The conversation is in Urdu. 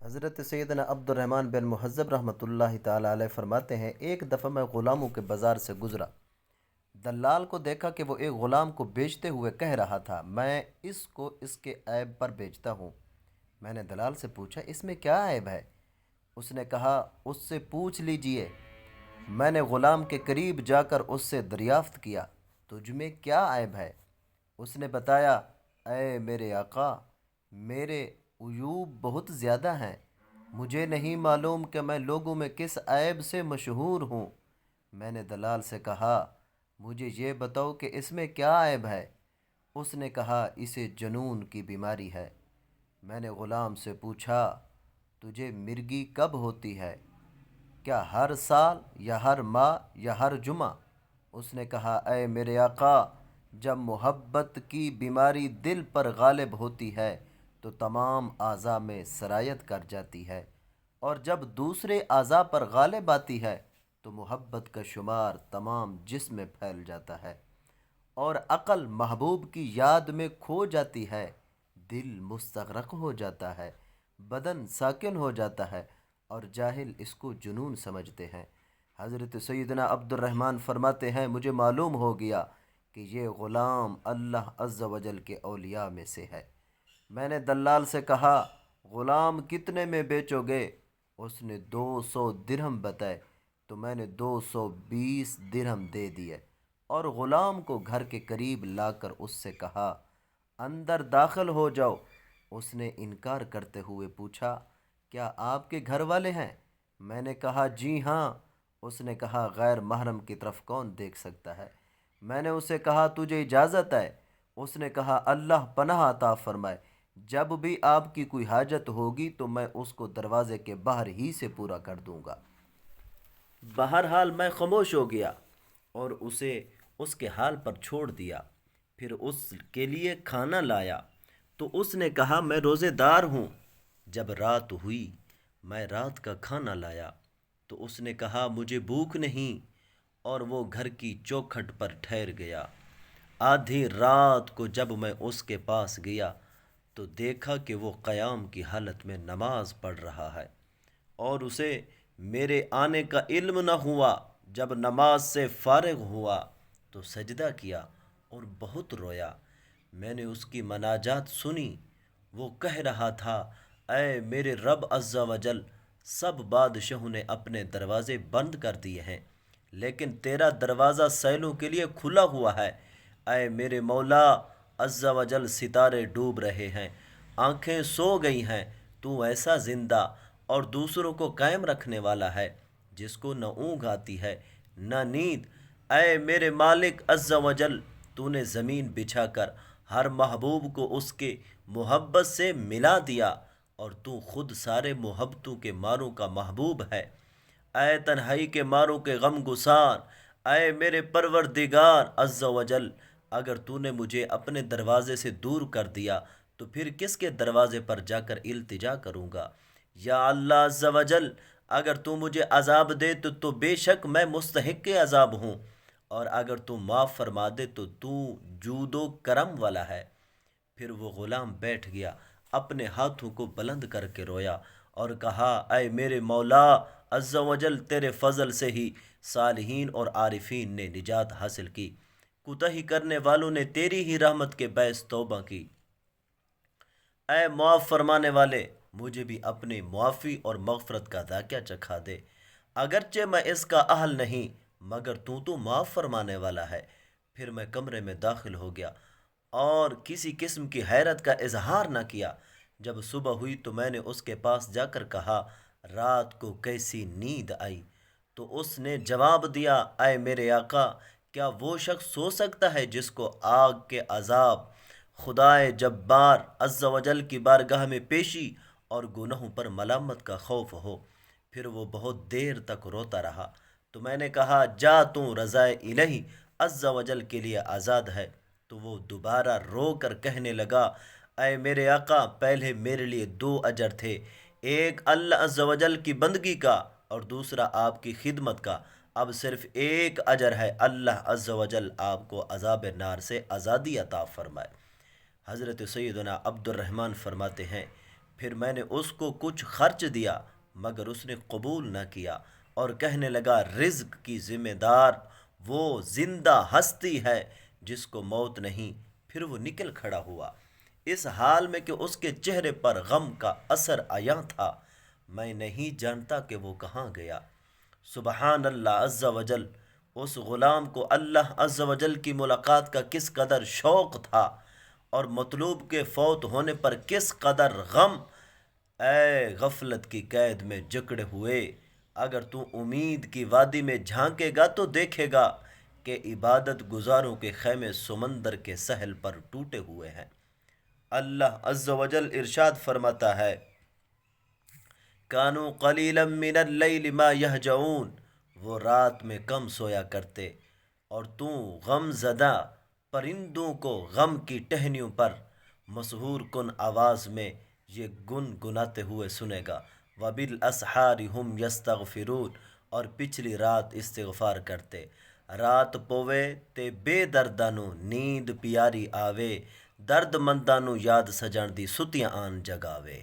حضرت سیدنا عبد الرحمن بن مہذب رحمۃ اللہ تعالی علیہ فرماتے ہیں، ایک دفعہ میں غلاموں کے بازار سے گزرا۔ دلال کو دیکھا کہ وہ ایک غلام کو بیچتے ہوئے کہہ رہا تھا، میں اس کو اس کے عیب پر بیچتا ہوں۔ میں نے دلال سے پوچھا، اس میں کیا عیب ہے؟ اس نے کہا، اس سے پوچھ لیجئے۔ میں نے غلام کے قریب جا کر اس سے دریافت کیا، تجھ میں کیا عیب ہے؟ اس نے بتایا، اے میرے آقا، میرے عیوب بہت زیادہ ہیں، مجھے نہیں معلوم کہ میں لوگوں میں کس عیب سے مشہور ہوں۔ میں نے دلال سے کہا، مجھے یہ بتاؤ کہ اس میں کیا عیب ہے؟ اس نے کہا، اسے جنون کی بیماری ہے۔ میں نے غلام سے پوچھا، تجھے مرگی کب ہوتی ہے؟ کیا ہر سال یا ہر ماہ یا ہر جمعہ؟ اس نے کہا، اے میرے آقا، جب محبت کی بیماری دل پر غالب ہوتی ہے تو تمام اعضاء میں سرایت کر جاتی ہے، اور جب دوسرے اعضاء پر غالب آتی ہے تو محبت کا شمار تمام جسم میں پھیل جاتا ہے، اور عقل محبوب کی یاد میں کھو جاتی ہے، دل مستغرق ہو جاتا ہے، بدن ساکن ہو جاتا ہے، اور جاہل اس کو جنون سمجھتے ہیں۔ حضرت سیدنا عبد الرحمن فرماتے ہیں، مجھے معلوم ہو گیا کہ یہ غلام اللہ عز و جل کے اولیاء میں سے ہے۔ میں نے دلال سے کہا، غلام کتنے میں بیچو گے؟ اس نے 200 درہم بتائے تو میں نے 220 درہم دے دیے، اور غلام کو گھر کے قریب لا کر اس سے کہا، اندر داخل ہو جاؤ۔ اس نے انکار کرتے ہوئے پوچھا، کیا آپ کے گھر والے ہیں؟ میں نے کہا، جی ہاں۔ اس نے کہا، غیر محرم کی طرف کون دیکھ سکتا ہے؟ میں نے اسے کہا، تجھے اجازت ہے؟ اس نے کہا، اللہ پناہ عطا فرمائے، جب بھی آپ کی کوئی حاجت ہوگی تو میں اس کو دروازے کے باہر ہی سے پورا کر دوں گا۔ بہرحال میں خاموش ہو گیا اور اسے اس کے حال پر چھوڑ دیا۔ پھر اس کے لیے کھانا لایا تو اس نے کہا، میں روزے دار ہوں۔ جب رات ہوئی میں رات کا کھانا لایا تو اس نے کہا، مجھے بھوک نہیں، اور وہ گھر کی چوکھٹ پر ٹھہر گیا۔ آدھی رات کو جب میں اس کے پاس گیا تو دیکھا کہ وہ قیام کی حالت میں نماز پڑھ رہا ہے، اور اسے میرے آنے کا علم نہ ہوا۔ جب نماز سے فارغ ہوا تو سجدہ کیا اور بہت رویا۔ میں نے اس کی مناجات سنی، وہ کہہ رہا تھا، اے میرے رب عز و جل، سب بادشاہوں نے اپنے دروازے بند کر دیے ہیں، لیکن تیرا دروازہ سیلوں کے لیے کھلا ہوا ہے۔ اے میرے مولا عز و جل، ستارے ڈوب رہے ہیں، آنکھیں سو گئی ہیں، تو ایسا زندہ اور دوسروں کو قائم رکھنے والا ہے جس کو نہ اونگ آتی ہے نہ نیند۔ اے میرے مالک عز و جل، تو نے زمین بچھا کر ہر محبوب کو اس کے محبت سے ملا دیا، اور تو خود سارے محبتوں کے ماروں کا محبوب ہے۔ اے تنہائی کے ماروں کے غم گسار، اے میرے پروردگار عز و جل، اگر تو نے مجھے اپنے دروازے سے دور کر دیا تو پھر کس کے دروازے پر جا کر التجا کروں گا؟ یا اللہ عز و جل، اگر تو مجھے عذاب دے تو بے شک میں مستحق عذاب ہوں، اور اگر تو معاف فرما دے تو جود و کرم والا ہے۔ پھر وہ غلام بیٹھ گیا، اپنے ہاتھوں کو بلند کر کے رویا اور کہا، اے میرے مولا عز و جل، تیرے فضل سے ہی صالحین اور عارفین نے نجات حاصل کی، کوتاہی کرنے والوں نے تیری ہی رحمت کے باعث توبہ کی۔ اے معاف فرمانے والے، مجھے بھی اپنی معافی اور مغفرت کا ذائقہ چکھا دے، اگرچہ میں اس کا اہل نہیں، مگر تو معاف فرمانے والا ہے۔ پھر میں کمرے میں داخل ہو گیا اور کسی قسم کی حیرت کا اظہار نہ کیا۔ جب صبح ہوئی تو میں نے اس کے پاس جا کر کہا، رات کو کیسی نیند آئی؟ تو اس نے جواب دیا، اے میرے آقا، کیا وہ شخص سو سکتا ہے جس کو آگ کے عذاب، خدائے جبار عز و جل کی بارگاہ میں پیشی اور گناہوں پر ملامت کا خوف ہو؟ پھر وہ بہت دیر تک روتا رہا تو میں نے کہا، جا، تو رضائے الہی عز و جل کے لیے آزاد ہے۔ تو وہ دوبارہ رو کر کہنے لگا، اے میرے آقا، پہلے میرے لیے 2 اجر تھے، ایک اللہ عز و جل کی بندگی کا اور دوسرا آپ کی خدمت کا، اب صرف ایک اجر ہے، اللہ عز و جل آپ کو عذاب نار سے آزادی عطا فرمائے۔ حضرت سیدنا عبد الرحمن فرماتے ہیں، پھر میں نے اس کو کچھ خرچ دیا مگر اس نے قبول نہ کیا اور کہنے لگا رزق کی ذمہ دار وہ زندہ ہستی ہے جس کو موت نہیں۔ پھر وہ نکل کھڑا ہوا اس حال میں کہ اس کے چہرے پر غم کا اثر عیاں تھا۔ میں نہیں جانتا کہ وہ کہاں گیا۔ سبحان اللہ عز و جل، اس غلام کو اللہ عز و جل کی ملاقات کا کس قدر شوق تھا اور مطلوب کے فوت ہونے پر کس قدر غم۔ اے غفلت کی قید میں جکڑے ہوئے، اگر تو امید کی وادی میں جھانکے گا تو دیکھے گا کہ عبادت گزاروں کے خیمے سمندر کے ساحل پر ٹوٹے ہوئے ہیں۔ اللہ عز و جل ارشاد فرماتا ہے، کانوا قلیلا من اللیل ما یہجعون، وہ رات میں کم سویا کرتے اور تو غم زدہ پرندوں کو غم کی ٹہنیوں پر مسحور کن آواز میں یہ گنگناتے ہوئے سنے گا۔ وبالاسحار ہم یستغفرون، اور پچھلی رات استغفار کرتے۔ رات پوے تے بے دردانو نیند پیاری آوے، درد مندانو یاد سجان دی ستیاں آن جگاوے۔